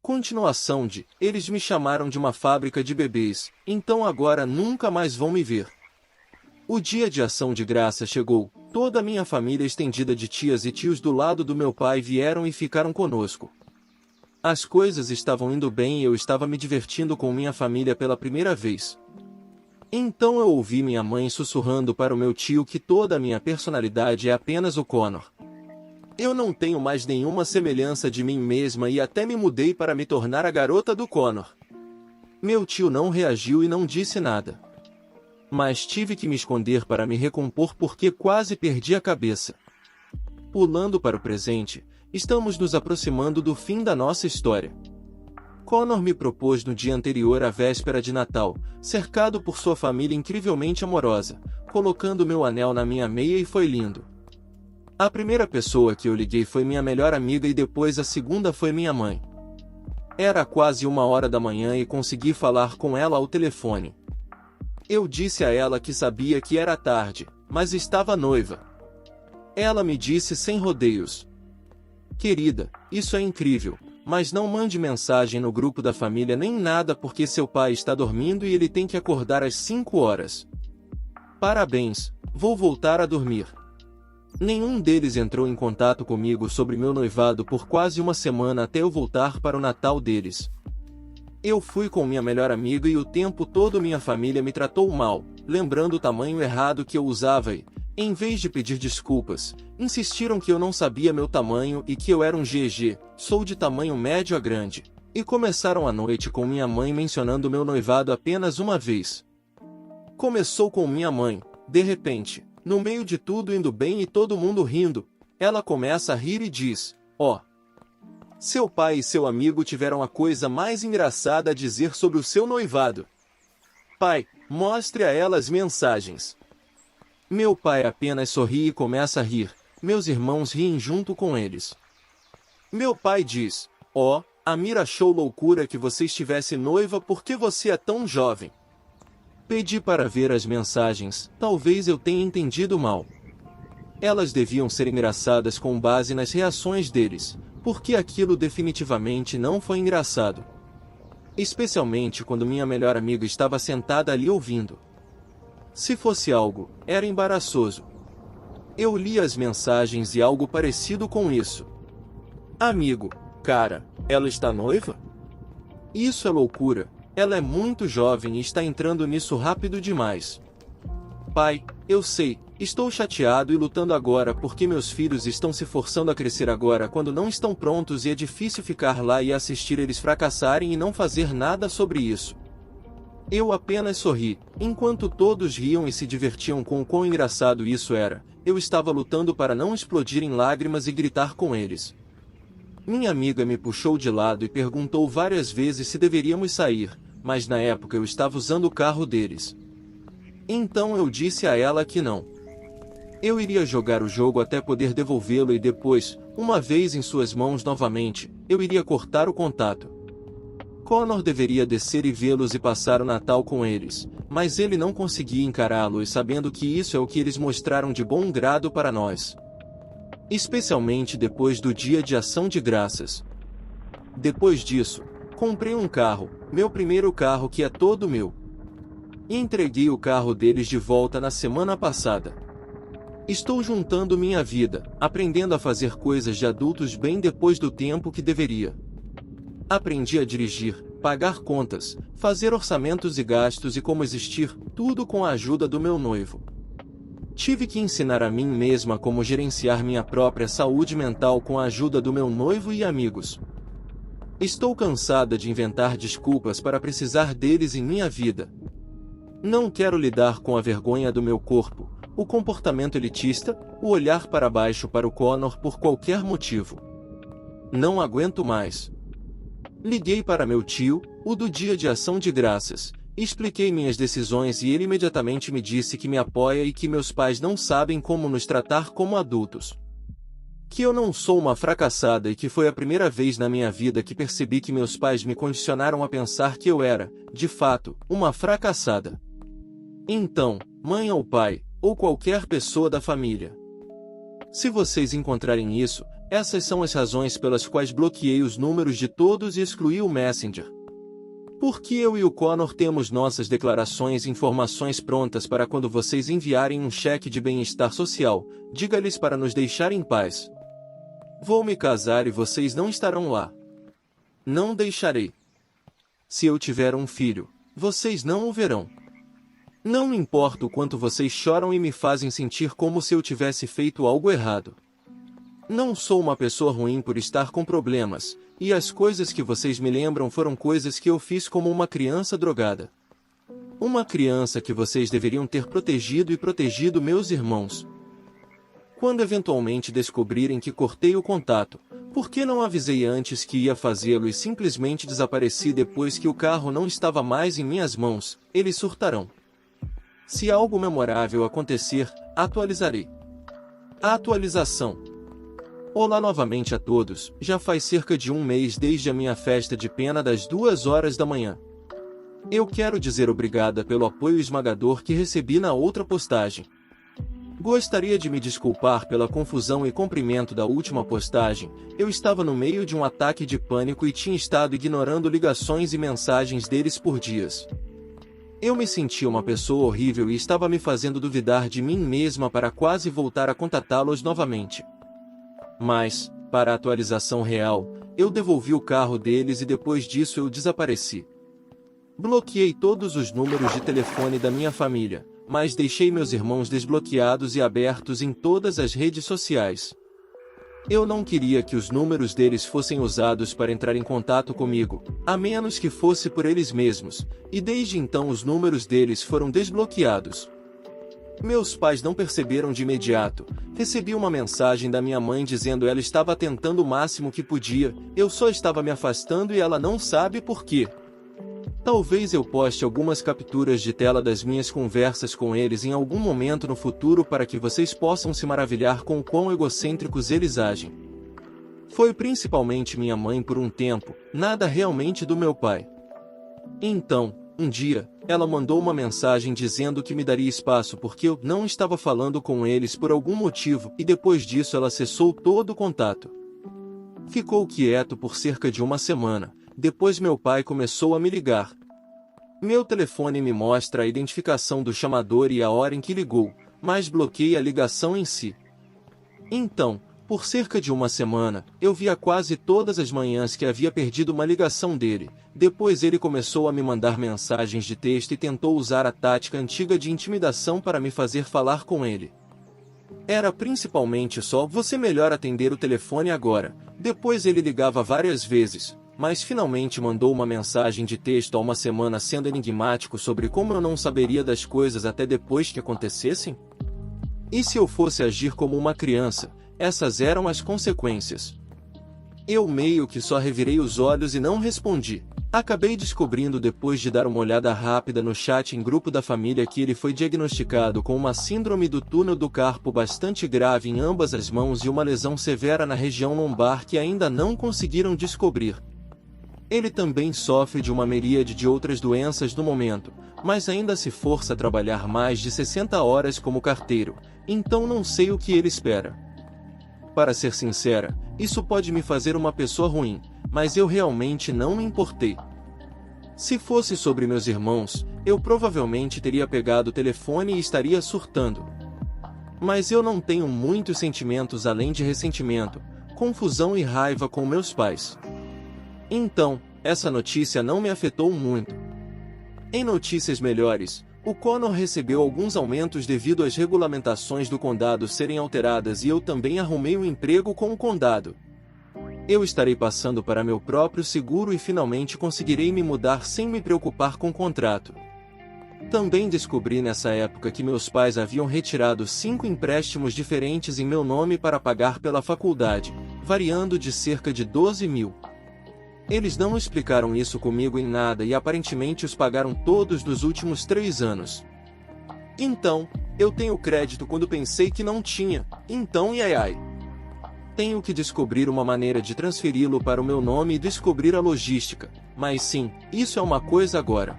Continuação de: eles me chamaram de uma fábrica de bebês, então agora nunca mais vão me ver. O dia de ação de graça chegou, toda a minha família estendida de tias e tios do lado do meu pai vieram e ficaram conosco. As coisas estavam indo bem e eu estava me divertindo com minha família pela primeira vez. Então eu ouvi minha mãe sussurrando para o meu tio que toda a minha personalidade é apenas o Connor. Eu não tenho mais nenhuma semelhança de mim mesma e até me mudei para me tornar a garota do Connor. Meu tio não reagiu e não disse nada. Mas tive que me esconder para me recompor porque quase perdi a cabeça. Pulando para o presente, estamos nos aproximando do fim da nossa história. Connor me propôs no dia anterior à véspera de Natal, cercado por sua família incrivelmente amorosa, colocando meu anel na minha meia e foi lindo. A primeira pessoa que eu liguei foi minha melhor amiga e depois a segunda foi minha mãe. Era quase 1h da manhã e consegui falar com ela ao telefone. Eu disse a ela que sabia que era tarde, mas estava noiva. Ela me disse sem rodeios: "Querida, isso é incrível, mas não mande mensagem no grupo da família nem nada porque seu pai está dormindo e ele tem que acordar às 5 horas. Parabéns, vou voltar a dormir." Nenhum deles entrou em contato comigo sobre meu noivado por quase uma semana até eu voltar para o Natal deles. Eu fui com minha melhor amiga e o tempo todo minha família me tratou mal, lembrando o tamanho errado que eu usava e, em vez de pedir desculpas, insistiram que eu não sabia meu tamanho e que eu era um GG, sou de tamanho médio a grande, e começaram a noite com minha mãe mencionando meu noivado apenas uma vez. Começou com minha mãe, de repente, no meio de tudo indo bem e todo mundo rindo, ela começa a rir e diz: "Ó, seu pai e seu amigo tiveram a coisa mais engraçada a dizer sobre o seu noivado. Pai, mostre a ela as mensagens." Meu pai apenas sorri e começa a rir, meus irmãos riem junto com eles. Meu pai diz: "Ó, Amir achou loucura que você estivesse noiva porque você é tão jovem." Pedi para ver as mensagens, talvez eu tenha entendido mal. Elas deviam ser engraçadas com base nas reações deles, porque aquilo definitivamente não foi engraçado. Especialmente quando minha melhor amiga estava sentada ali ouvindo. Se fosse algo, era embaraçoso. Eu li as mensagens e algo parecido com isso. "Amigo, cara, ela está noiva? Isso é loucura. Ela é muito jovem e está entrando nisso rápido demais. Pai, eu sei, estou chateado e lutando agora porque meus filhos estão se forçando a crescer agora quando não estão prontos e é difícil ficar lá e assistir eles fracassarem e não fazer nada sobre isso." Eu apenas sorri, enquanto todos riam e se divertiam com o quão engraçado isso era. Eu estava lutando para não explodir em lágrimas e gritar com eles. Minha amiga me puxou de lado e perguntou várias vezes se deveríamos sair, mas na época eu estava usando o carro deles. Então eu disse a ela que não. Eu iria jogar o jogo até poder devolvê-lo e depois, uma vez em suas mãos novamente, eu iria cortar o contato. Connor deveria descer e vê-los e passar o Natal com eles, mas ele não conseguia encará-los sabendo que isso é o que eles mostraram de bom grado para nós. Especialmente depois do dia de ação de graças. Depois disso, comprei um carro, meu primeiro carro que é todo meu. E entreguei o carro deles de volta na semana passada. Estou juntando minha vida, aprendendo a fazer coisas de adultos bem depois do tempo que deveria. Aprendi a dirigir, pagar contas, fazer orçamentos e gastos e como existir, tudo com a ajuda do meu noivo. Tive que ensinar a mim mesma como gerenciar minha própria saúde mental com a ajuda do meu noivo e amigos. Estou cansada de inventar desculpas para precisar deles em minha vida. Não quero lidar com a vergonha do meu corpo, o comportamento elitista, o olhar para baixo para o Connor por qualquer motivo. Não aguento mais. Liguei para meu tio, o do dia de ação de graças, expliquei minhas decisões e ele imediatamente me disse que me apoia e que meus pais não sabem como nos tratar como adultos. Que eu não sou uma fracassada e que foi a primeira vez na minha vida que percebi que meus pais me condicionaram a pensar que eu era, de fato, uma fracassada. Então, mãe ou pai, ou qualquer pessoa da família. Se vocês encontrarem isso, Essas são as razões pelas quais bloqueei os números de todos e excluí o Messenger. Porque eu e o Connor temos nossas declarações e informações prontas para quando vocês enviarem um cheque de bem-estar social, diga-lhes para nos deixar em paz. Vou me casar e vocês não estarão lá. Não deixarei. Se eu tiver um filho, vocês não o verão. Não me importa o quanto vocês choram e me fazem sentir como se eu tivesse feito algo errado. Não sou uma pessoa ruim por estar com problemas, e as coisas que vocês me lembram foram coisas que eu fiz como uma criança drogada. Uma criança que vocês deveriam ter protegido e protegido meus irmãos. Quando eventualmente descobrirem que cortei o contato, por que não avisei antes que ia fazê-lo e simplesmente desapareci depois que o carro não estava mais em minhas mãos? Eles surtarão. Se algo memorável acontecer, atualizarei. A atualização. Olá novamente a todos, já faz cerca de um mês desde a minha festa de pena das 2 horas da manhã. Eu quero dizer obrigada pelo apoio esmagador que recebi na outra postagem. Gostaria de me desculpar pela confusão e comprimento da última postagem, eu estava no meio de um ataque de pânico e tinha estado ignorando ligações e mensagens deles por dias. Eu me sentia uma pessoa horrível e estava me fazendo duvidar de mim mesma para quase voltar a contatá-los novamente. Mas, para a atualização real, eu devolvi o carro deles e depois disso eu desapareci. Bloqueei todos os números de telefone da minha família, mas deixei meus irmãos desbloqueados e abertos em todas as redes sociais. Eu não queria que os números deles fossem usados para entrar em contato comigo, a menos que fosse por eles mesmos, e desde então os números deles foram desbloqueados. Meus pais não perceberam de imediato. Recebi uma mensagem da minha mãe dizendo ela estava tentando o máximo que podia, eu só estava me afastando e ela não sabe por quê. Talvez eu poste algumas capturas de tela das minhas conversas com eles em algum momento no futuro para que vocês possam se maravilhar com o quão egocêntricos eles agem. Foi principalmente minha mãe por um tempo, nada realmente do meu pai. Então, um dia, ela mandou uma mensagem dizendo que me daria espaço porque eu não estava falando com eles por algum motivo e depois disso ela cessou todo o contato. Ficou quieto por cerca de uma semana, depois meu pai começou a me ligar. Meu telefone me mostra a identificação do chamador e a hora em que ligou, mas bloqueei a ligação em si. Então, por cerca de uma semana, eu via quase todas as manhãs que havia perdido uma ligação dele. Depois ele começou a me mandar mensagens de texto e tentou usar a tática antiga de intimidação para me fazer falar com ele. Era principalmente só você melhor atender o telefone agora. Depois ele ligava várias vezes, mas finalmente mandou uma mensagem de texto há uma semana sendo enigmático sobre como eu não saberia das coisas até depois que acontecessem? E se eu fosse agir como uma criança? Essas eram as consequências. Eu meio que só revirei os olhos e não respondi. Acabei descobrindo depois de dar uma olhada rápida no chat em grupo da família que ele foi diagnosticado com uma síndrome do túnel do carpo bastante grave em ambas as mãos e uma lesão severa na região lombar que ainda não conseguiram descobrir. Ele também sofre de uma miríade de outras doenças no momento, mas ainda se força a trabalhar mais de 60 horas como carteiro, então não sei o que ele espera. Para ser sincera, isso pode me fazer uma pessoa ruim, mas eu realmente não me importei. Se fosse sobre meus irmãos, eu provavelmente teria pegado o telefone e estaria surtando. Mas eu não tenho muitos sentimentos além de ressentimento, confusão e raiva com meus pais. Então, essa notícia não me afetou muito. Em notícias melhores, o Connor recebeu alguns aumentos devido às regulamentações do condado serem alteradas e eu também arrumei um emprego com o condado. Eu estarei passando para meu próprio seguro e finalmente conseguirei me mudar sem me preocupar com o contrato. Também descobri nessa época que meus pais haviam retirado 5 empréstimos diferentes em meu nome para pagar pela faculdade, variando de cerca de 12 mil. Eles não explicaram isso comigo em nada e aparentemente os pagaram todos nos últimos 3 anos. Então, eu tenho crédito quando pensei que não tinha, então ai. Tenho que descobrir uma maneira de transferi-lo para o meu nome e descobrir a logística, mas sim, isso é uma coisa agora.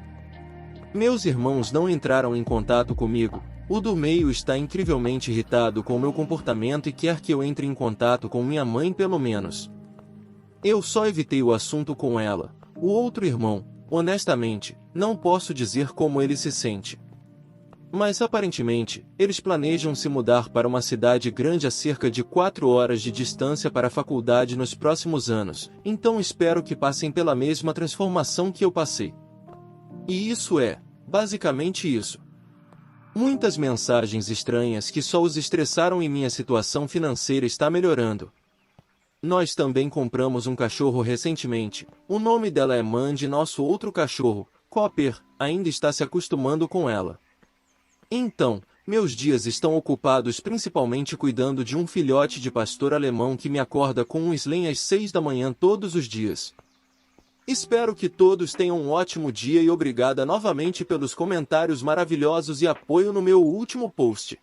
Meus irmãos não entraram em contato comigo, O do meio está incrivelmente irritado com meu comportamento e quer que eu entre em contato com minha mãe pelo menos. Eu só evitei o assunto com ela. O outro irmão, honestamente, não posso dizer como ele se sente. Mas aparentemente, eles planejam se mudar para uma cidade grande a cerca de 4 horas de distância para a faculdade nos próximos anos, então espero que passem pela mesma transformação que eu passei. E isso é, basicamente isso. Muitas mensagens estranhas que só os estressaram e minha situação financeira está melhorando. Nós também compramos um cachorro recentemente. O nome dela é Mandy e nosso outro cachorro, Copper, ainda está se acostumando com ela. Então, meus dias estão ocupados principalmente cuidando de um filhote de pastor alemão que me acorda com um slen às 6 da manhã todos os dias. Espero que todos tenham um ótimo dia e obrigada novamente pelos comentários maravilhosos e apoio no meu último post.